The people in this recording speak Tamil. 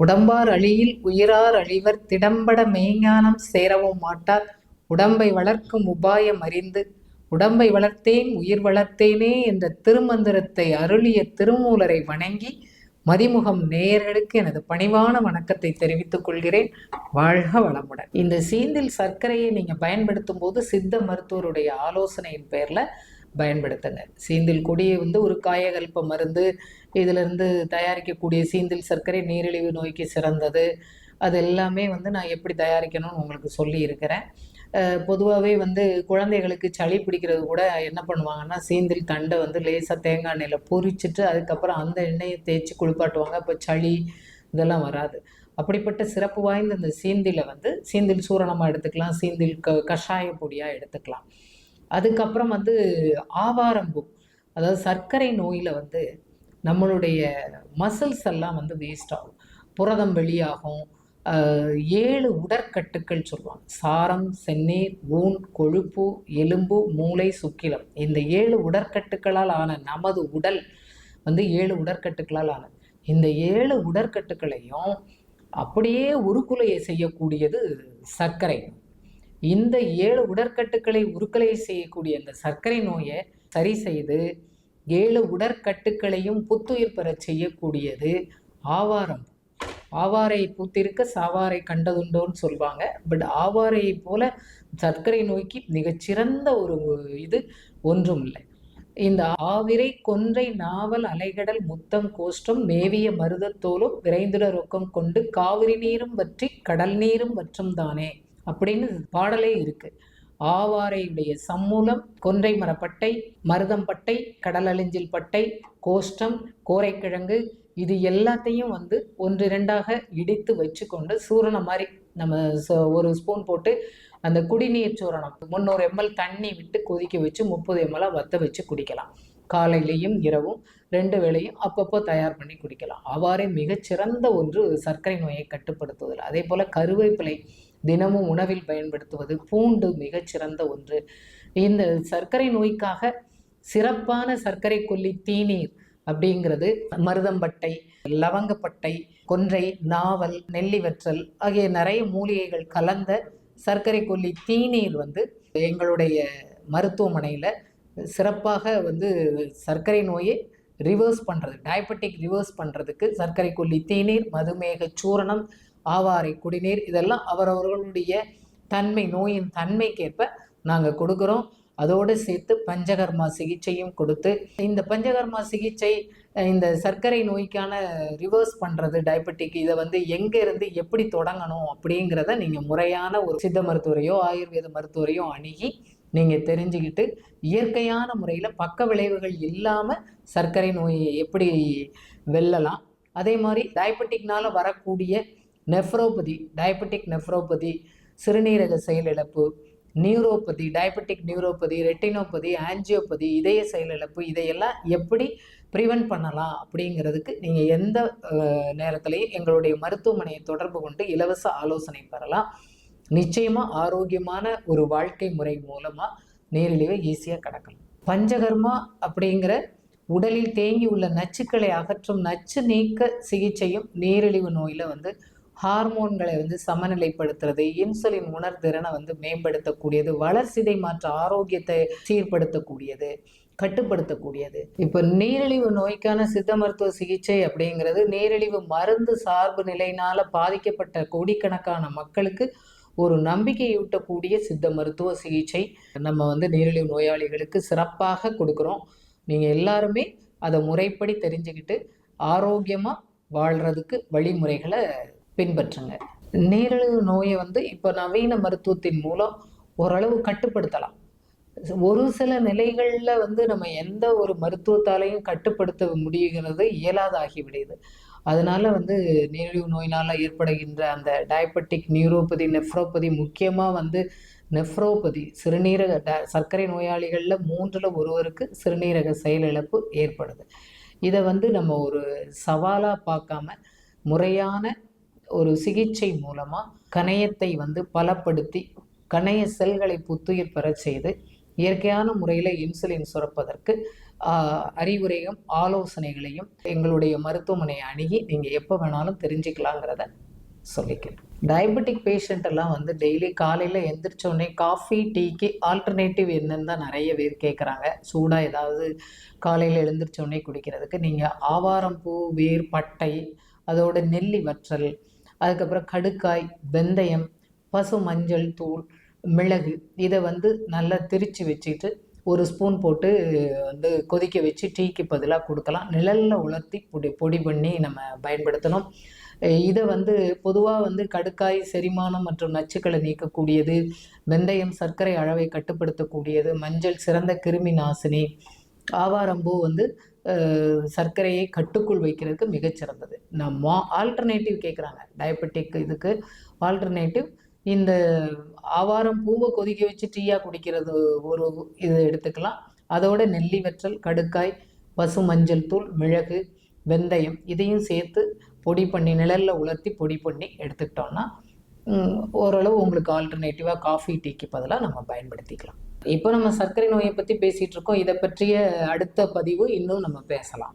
உடம்பார் அழியில் உயிரார் அழிவர் திடம்பட மெய்ஞானம் சேரவும் மாட்டார். உடம்பை வளர்க்கும் உபாயம் அறிந்து உடம்பை வளர்த்தேன் உயிர் வளர்த்தேனே என்ற திருமந்திரத்தை அருளிய திருமூலரை வணங்கி மதிமுகம் நேயர்களுக்கு எனது பணிவான வணக்கத்தை தெரிவித்துக் கொள்கிறேன். வாழ்க வளமுடன். இந்த சீந்தில் சர்க்கரையை நீங்க பயன்படுத்தும் போது சித்த மருத்துவருடைய ஆலோசனையின் பேர்ல பயன்படுத்துங்க. சீந்தில் கொடியை ஒரு காயகல்ப மருந்து, இதிலிருந்து தயாரிக்கக்கூடிய சீந்தில் சர்க்கரை நீரிழிவு நோய்க்கு சிறந்தது. அது எல்லாமே நான் எப்படி தயாரிக்கணும்னு உங்களுக்கு சொல்லி இருக்கிறேன். பொதுவாகவே குழந்தைகளுக்கு சளி பிடிக்கிறது கூட என்ன பண்ணுவாங்கன்னா, சீந்தில் தண்டை லேசாக தேங்காய் எண்ணெயில் பொரிச்சிட்டு அதுக்கப்புறம் அந்த எண்ணெயை தேய்ச்சி குளிப்பாட்டுவாங்க. அப்போ சளி இதெல்லாம் வராது. அப்படிப்பட்ட சிறப்பு வாய்ந்த இந்த சீந்தில சீந்தில் சூரணமாக எடுத்துக்கலாம், சீந்தில் கஷாய பொடியாக எடுத்துக்கலாம். அதுக்கப்புறம் ஆவாரம்பூ, அதாவது சர்க்கரை நோயில் நம்மளுடைய மசில்ஸ் எல்லாம் வேஸ்ட் ஆகும், புரதம் வெளியாகும். 7 உடற்கட்டுக்கள் சொல்லுவாங்க. சாரம், செந்நீர், ஊன், கொழுப்பு, எலும்பு, மூளை, சுக்கிலம். இந்த 7 உடற்கட்டுக்களால் ஆன நமது உடல் 7 உடற்கட்டுக்களால் ஆனது. இந்த 7 உடற்கட்டுக்களையும் அப்படியே உருக்குலையை செய்யக்கூடியது சர்க்கரை. இந்த 7 உடற்கட்டுக்களை உருக்களை செய்யக்கூடிய இந்த சர்க்கரை நோயை சரி செய்து 7 உடற்கட்டுக்களையும் புத்துயிர் பெற செய்யக்கூடியது ஆவாரம். ஆவாரை பூத்திருக்க சாவாரை கண்டதுண்டோன்னு சொல்லுவாங்க. பட் ஆவாரையை போல சர்க்கரை நோய்க்கு மிகச்சிறந்த ஒரு இது ஒன்றும் இல்லை. இந்த ஆவிரை கொன்றை நாவல் அலைகடல் முத்தம் கோஷ்டம் மேவிய மருதத்தோலும் விரைந்துட ரொக்கம் கொண்டு காவிரி நீரும் வற்றி கடல் நீரும் வற்றும் தானே அப்படின்னு பாடலே இருக்கு. ஆவாரையுடைய சம்மூலம், கொன்றை மரப்பட்டை, மருதம் பட்டை, கடல் அழிஞ்சில் பட்டை, கோஷ்டம், கோரைக்கிழங்கு, இது எல்லாத்தையும் 1-2ஆக இடித்து வச்சு கொண்டு சூரணம் மாதிரி நம்ம ஒரு ஸ்பூன் போட்டு அந்த குடிநீர் சூரணம் 300 ml தண்ணி விட்டு கொதிக்க வச்சு 30 ml வத்த வச்சு குடிக்கலாம். காலையிலையும் இரவும் 2 வேளையும் அப்பப்போ தயார் பண்ணி குடிக்கலாம். அவ்வாறே மிகச்சிறந்த ஒன்று சர்க்கரை நோயை கட்டுப்படுத்துவதில். அதே போல் கருவேப்பிலை தினமும் உணவில் பயன்படுத்துவது, பூண்டு மிகச்சிறந்த ஒன்று. இந்த சர்க்கரை நோய்க்காக சிறப்பான சர்க்கரை கொல்லி தீநீர் அப்படிங்கிறது மருதம்பட்டை, லவங்கப்பட்டை, கொன்றை, நாவல், நெல்லிவற்றல் ஆகிய நிறைய மூலிகைகள் கலந்த சர்க்கரை கொல்லி தீநீர் எங்களுடைய மருத்துவமனையில் சிறப்பாக சர்க்கரை நோயை ரிவர்ஸ் பண்ணுறது, டயபெட்டிக் ரிவர்ஸ் பண்ணுறதுக்கு சர்க்கரை கொல்லி தீநீர், மதுமேக சூரணம், ஆவாரை குடிநீர், இதெல்லாம் அவரவர்களுடைய தன்மை, நோயின் தன்மைக்கேற்ப நாங்கள் கொடுக்குறோம். அதோடு சேர்த்து பஞ்சகர்மா சிகிச்சையும் கொடுத்து, இந்த பஞ்சகர்மா சிகிச்சை இந்த சர்க்கரை நோய்க்கான ரிவர்ஸ் பண்ணுறது டயபெட்டிக், இதை எங்கேருந்து எப்படி தொடங்கணும் அப்படிங்கிறத நீங்கள் முறையான ஒரு சித்த மருத்துவரையோ ஆயுர்வேத மருத்துவரையோ அணுகி நீங்கள் தெரிஞ்சுக்கிட்டு இயற்கையான முறையில் பக்க விளைவுகள் இல்லாமல் சர்க்கரை நோயை எப்படி வெல்லலாம். அதே மாதிரி டயபெட்டிக்னால் வரக்கூடிய நெஃப்ரோபதி, டயபெட்டிக் நெஃப்ரோபதி, சிறுநீரக செயலிழப்பு, நியூரோபதி, டயபெட்டிக் நியூரோபதி, ரெட்டினோபதி, ஆன்ஜியோபதி, இதய செயலிழப்பு, இதையெல்லாம் எப்படி ப்ரிவென்ட் பண்ணலாம் அப்படிங்கிறதுக்கு நீங்கள் எந்த நேரத்திலையும் எங்களுடைய மருத்துவமனையை தொடர்பு கொண்டு இலவச ஆலோசனை பெறலாம். நிச்சயமாக ஆரோக்கியமான ஒரு வாழ்க்கை முறை மூலமாக நீரிழிவை ஈஸியாக கடக்கலாம். பஞ்சகர்மா அப்படிங்கிற உடலில் தேங்கி உள்ள நச்சுக்களை அகற்றும் நச்சு நீக்க சிகிச்சையும் நீரிழிவு நோயில் ஹார்மோன்களை சமநிலைப்படுத்துறது, இன்சுலின் உணர்திறனை மேம்படுத்தக்கூடியது, வளர்சிதை மாற்ற ஆரோக்கியத்தை சீர்படுத்தக்கூடியது, கட்டுப்படுத்தக்கூடியது. இப்போ நீரிழிவு நோய்க்கான சித்த மருத்துவ சிகிச்சை அப்படிங்கிறது நீரிழிவு மருந்து சார்பு நிலையினால பாதிக்கப்பட்ட கோடிக்கணக்கான மக்களுக்கு ஒரு நம்பிக்கையூட்டக்கூடிய சித்த மருத்துவ சிகிச்சை நம்ம நீரிழிவு நோயாளிகளுக்கு சிறப்பாக கொடுக்குறோம். நீங்கள் எல்லாருமே அதை முறைப்படி தெரிஞ்சுக்கிட்டு ஆரோக்கியமாக வாழ்கிறதுக்கு வழிமுறைகளை பின்பற்றுங்க. நீரிழிவு நோயை இப்போ நவீன மருத்துவத்தின் மூலம் ஓரளவு கட்டுப்படுத்தலாம். ஒரு சில நிலைகளில் நம்ம எந்த ஒரு மருத்துவத்தாலையும் கட்டுப்படுத்த முடியுங்கிறது இயலாதாகிவிடுது. அதனால நீரிழிவு நோயினால் ஏற்படுகின்ற அந்த டயபெட்டிக் நியூரோபதி, நெஃப்ரோபதி, முக்கியமாக நெஃப்ரோபதி சிறுநீரக சர்க்கரை நோயாளிகளில் 3ல் ஒருவருக்கு சிறுநீரக செயலிழப்பு ஏற்படுது. இதை நம்ம ஒரு சவாலாக பார்க்காம முறையான ஒரு சிகிச்சை மூலமாக கணையத்தை பலப்படுத்தி கணைய செல்களை புத்துயிர் பெற செய்து இயற்கையான முறையில் இன்சுலின் சுரப்பதற்கு அறிவுரையும் ஆலோசனைகளையும் எங்களுடைய மருத்துவமனையை அணுகி நீங்கள் எப்போ வேணாலும் தெரிஞ்சுக்கலாங்கிறத சொல்லிக்கிறேன். டயபெட்டிக் பேஷண்ட் எல்லாம் வந்து டெய்லி காலையில் எந்திரிச்சோடனே காஃபி டீக்கு ஆல்டர்னேட்டிவ் என்னன்னு தான் நிறைய பேர் கேட்குறாங்க. சூடாக ஏதாவது காலையில் எழுந்திரிச்சோடனே குடிக்கிறதுக்கு நீங்கள் ஆவாரம்பூ, வேர், பட்டை, அதோட நெல்லி வற்றல், அதுக்கப்புறம் கடுக்காய், வெந்தயம், பசு மஞ்சள் தூள், மிளகு இதை வந்து நல்லா திரித்து வச்சுட்டு ஒரு ஸ்பூன் போட்டு வந்து கொதிக்க வச்சு டீக்கு பதிலாக கொடுக்கலாம். நிழலில் உலர்த்தி பொடி பண்ணி நம்ம பயன்படுத்தணும். இதை வந்து பொதுவாக வந்து கடுக்காய் செரிமானம் மற்றும் நச்சுக்களை நீக்கக்கூடியது, வெந்தயம் சர்க்கரை அளவை கட்டுப்படுத்தக்கூடியது, மஞ்சள் சிறந்த கிருமி நாசினி, ஆவாரம்பூ வந்து சர்க்கரையை கட்டுக்குள் வைக்கிறதுக்கு மிகச்சிறந்தது. நம்ம ஆல்டர்னேட்டிவ் கேட்குறாங்க டயபெட்டிக் இதுக்கு ஆல்டர்னேட்டிவ் இந்த ஆவாரம் பூவை கொதிக்க வச்சு டீயாக குடிக்கிறது ஒரு இது எடுத்துக்கலாம். அதோட நெல்லி வற்றல், கடுக்காய், பசு மஞ்சள் தூள், மிளகு, வெந்தயம் இதையும் சேர்த்து பொடி பண்ணி நிழலில் உலர்த்தி பொடி பண்ணி எடுத்துக்கிட்டோம்னா ஓரளவு உங்களுக்கு ஆல்டர்னேட்டிவாக காஃபி டீக்கு பதிலாக நம்ம பயன்படுத்திக்கலாம். இப்போ நம்ம சர்க்கரை நோயை பற்றி பேசிகிட்டு இருக்கோம். இதை பற்றிய அடுத்த பதிவு இன்னும் நம்ம பேசலாம்.